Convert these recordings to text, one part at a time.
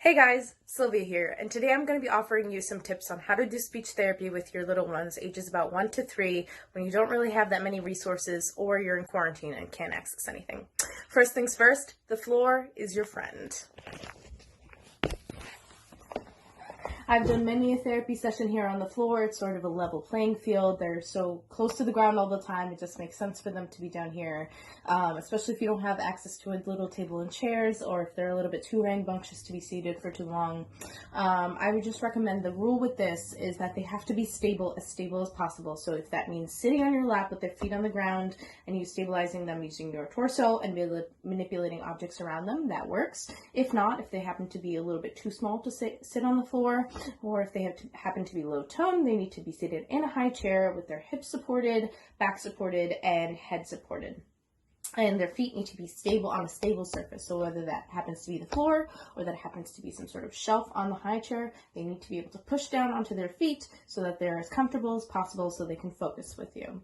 Hey guys, Sylvia here, and today I'm going to be offering you some tips on how to do speech therapy with your little ones, ages about 1 to 3, when you don't really have that many resources or you're in quarantine and can't access anything. First things first, the floor is your friend. I've done many a therapy session here on the floor. It's sort of a level playing field. They're so close to the ground all the time. It just makes sense for them to be down here, especially if you don't have access to a little table and chairs, or if they're a little bit too rambunctious to be seated for too long. I would just recommend the rule with this is that they have to be stable as possible. So if that means sitting on your lap with their feet on the ground and you stabilizing them using your torso and manipulating objects around them, that works. If not, if they happen to be a little bit too small to sit on the floor, or if they happen to be low tone, they need to be seated in a high chair with their hips supported, back supported, and head supported. And their feet need to be stable on a stable surface. So whether that happens to be the floor or that happens to be some sort of shelf on the high chair, they need to be able to push down onto their feet so that they're as comfortable as possible so they can focus with you.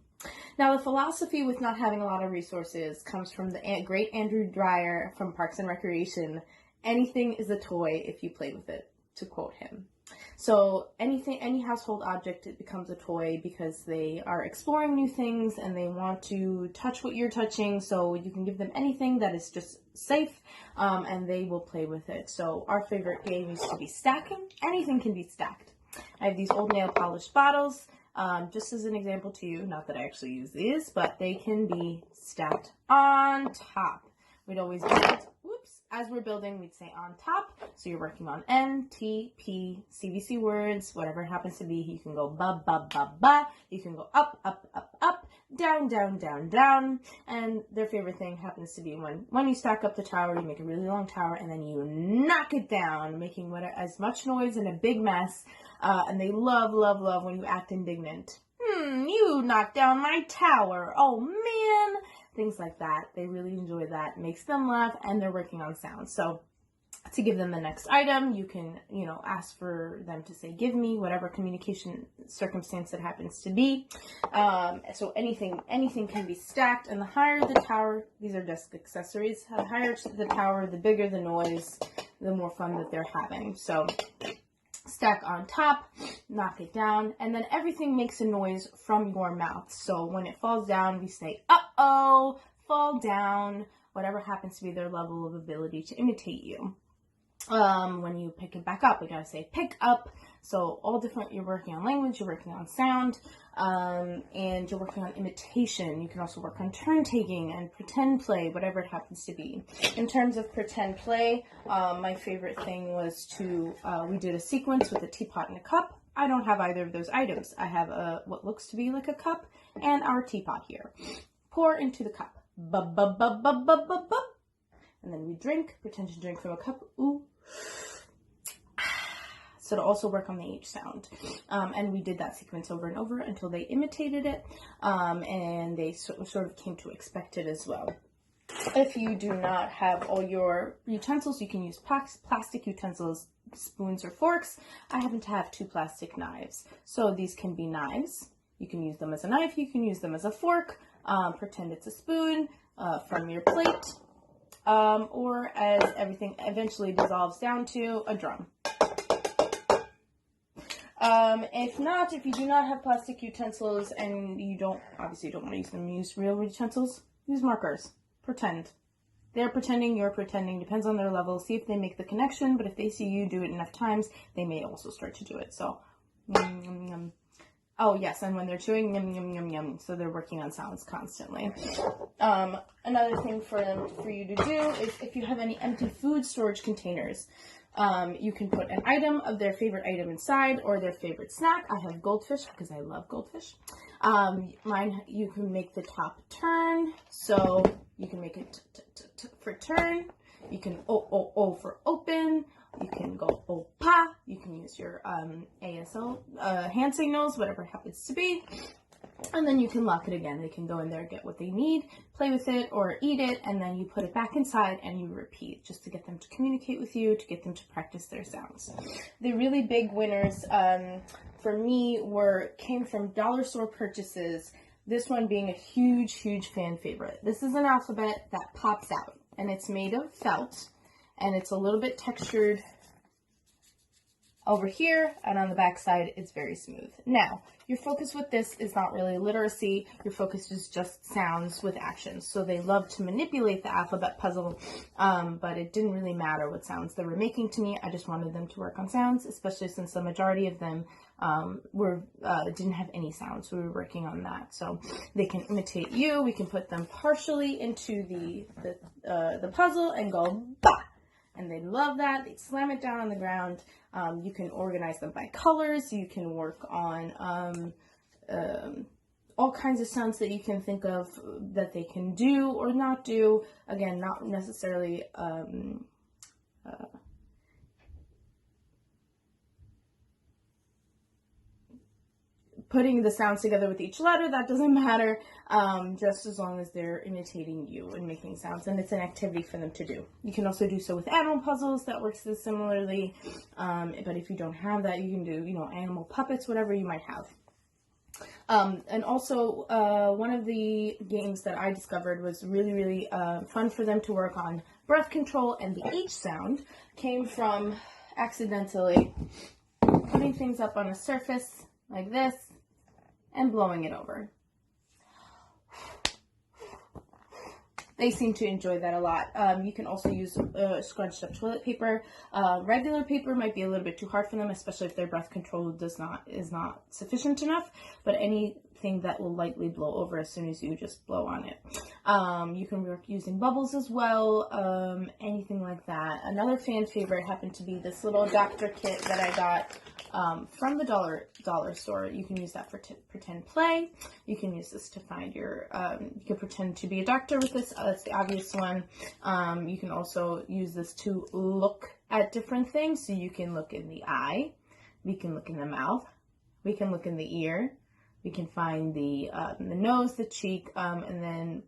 Now, the philosophy with not having a lot of resources comes from the great Andrew Dreyer from Parks and Recreation. Anything is a toy if you play with it, to quote him. So any household object, it becomes a toy because they are exploring new things and they want to touch what you're touching. So you can give them anything that is just safe, and they will play with it. So our favorite game used to be stacking. Anything can be stacked. I have these old nail polished bottles, just as an example to you. Not that I actually use these, but they can be stacked on top. We'd always build, as we're building, we'd say on top. So you're working on N, T, P, CVC words, whatever it happens to be. You can go ba, ba, ba, ba. You can go up, up, up, up, down, down, down, down. And their favorite thing happens to be when you stack up the tower, you make a really long tower, and then you knock it down, making as much noise and a big mess. And they love, love, love when you act indignant. You knocked down my tower. Oh, man. Things like that. They really enjoy that. It makes them laugh, and they're working on sound. So to give them the next item, you can, ask for them to say, give me, whatever communication circumstance it happens to be. So anything can be stacked, and the higher the tower, these are desk accessories, the higher the tower, the bigger the noise, the more fun that they're having. So stack on top, knock it down, and then everything makes a noise from your mouth. So when it falls down, we say, uh-oh, fall down, whatever happens to be their level of ability to imitate you. When you pick it back up, we gotta say pick up. So all different, you're working on language, you're working on sound, and you're working on imitation. You can also work on turn taking and pretend play, whatever it happens to be. In terms of pretend play, my favorite thing was we did a sequence with a teapot and a cup. I don't have either of those items. I have what looks to be like a cup and our teapot here. Pour into the cup. Bub, bub, bub, bub, bub, bub, bub. And then we drink, pretend to drink from a cup. Ooh. So to also work on the H sound. And we did that sequence over and over until they imitated it, and they sort of came to expect it as well. If you do not have all your utensils, you can use plastic utensils, spoons or forks. I happen to have 2 plastic knives. So these can be knives. You can use them as a knife, you can use them as a fork, pretend it's a spoon from your plate, or as everything eventually dissolves down to a drum. If you do not have plastic utensils and you don't want to use them, use real utensils, use markers. Pretend. They're pretending, you're pretending, depends on their level. See if they make the connection, but if they see you do it enough times, they may also start to do it. So, yum, yum, yum. Oh, yes, and when they're chewing, yum, yum, yum, yum. So they're working on sounds constantly. Another thing for you to do is if you have any empty food storage containers, you can put an item of their favorite item inside or their favorite snack. I have goldfish because I love goldfish. You can make the top turn. So you can make it for turn. You can O for open. You can go O-pa. You can use your ASL hand signals, whatever it happens to be. And then you can lock it again. They can go in there, get what they need, play with it, or eat it, and then you put it back inside and you repeat just to get them to communicate with you, to get them to practice their sounds. The really big winners for me came from dollar store purchases, this one being a huge, huge fan favorite. This is an alphabet that pops out, and it's made of felt, and it's a little bit textured over here, and on the back side, it's very smooth. Now, your focus with this is not really literacy. Your focus is just sounds with actions. So they love to manipulate the alphabet puzzle, but it didn't really matter what sounds they were making to me. I just wanted them to work on sounds, especially since the majority of them didn't have any sounds. So we were working on that. So they can imitate you. We can put them partially into the puzzle and go bah! And they love that. They slam it down on the ground. You can organize them by colors. You can work on all kinds of sounds that you can think of that they can do or not do. Again, not necessarily putting the sounds together with each letter. That doesn't matter, just as long as they're imitating you and making sounds, and it's an activity for them to do. You can also do so with animal puzzles. That works similarly, but if you don't have that, you can do, animal puppets, whatever you might have. And also, one of the games that I discovered was really, really fun for them to work on breath control, and the H sound came from accidentally putting things up on a surface like this and blowing it over. They seem to enjoy that a lot. You can also use scrunched up toilet paper. Regular paper might be a little bit too hard for them, especially if their breath control is not sufficient enough, but anything that will lightly blow over as soon as you just blow on it. You can work using bubbles as well, anything like that. Another fan favorite happened to be this little doctor kit that I got from the dollar store. You can use that for pretend play. You can use this to find your, you can pretend to be a doctor with this. That's the obvious one. You can also use this to look at different things. So you can look in the eye, we can look in the mouth, we can look in the ear, we can find the nose, the cheek, and then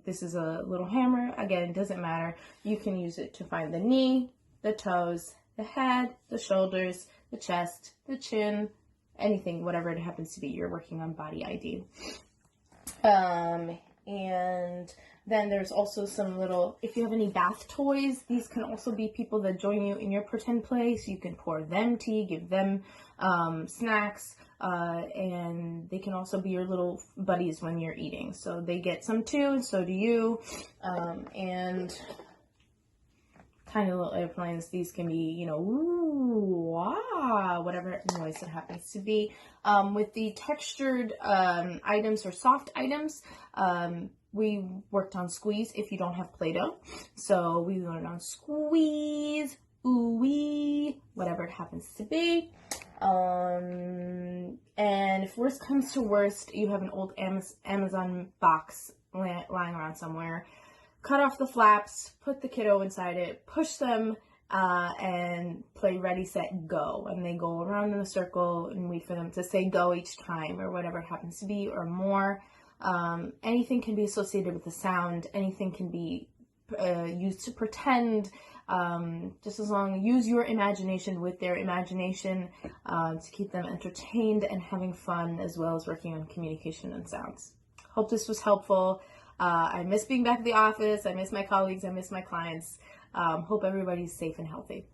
this is a little hammer. Again, it doesn't matter. You can use it to find the knee, the toes, the head, the shoulders, the chest, the chin, anything, whatever it happens to be. You're working on body ID. And then there's also some little, if you have any bath toys, these can also be people that join you in your pretend play. So you can pour them tea, give them snacks, and they can also be your little buddies when you're eating. So they get some too, and so do you. And tiny little airplanes, these can be, ooh, wah, whatever noise it happens to be. With the textured items or soft items, we worked on squeeze if you don't have Play-Doh. So we learned on squeeze, ooh wee, whatever it happens to be. And if worst comes to worst, you have an old Amazon box lying around somewhere, cut off the flaps, put the kiddo inside it, push them, and play ready, set, go. And they go around in a circle and wait for them to say go each time, or whatever it happens to be, or more. Anything can be associated with the sound. Anything can be used to pretend. Just as long as use your imagination with their imagination to keep them entertained and having fun, as well as working on communication and sounds. Hope this was helpful. I miss being back at the office. I miss my colleagues. I miss my clients. Hope everybody's safe and healthy.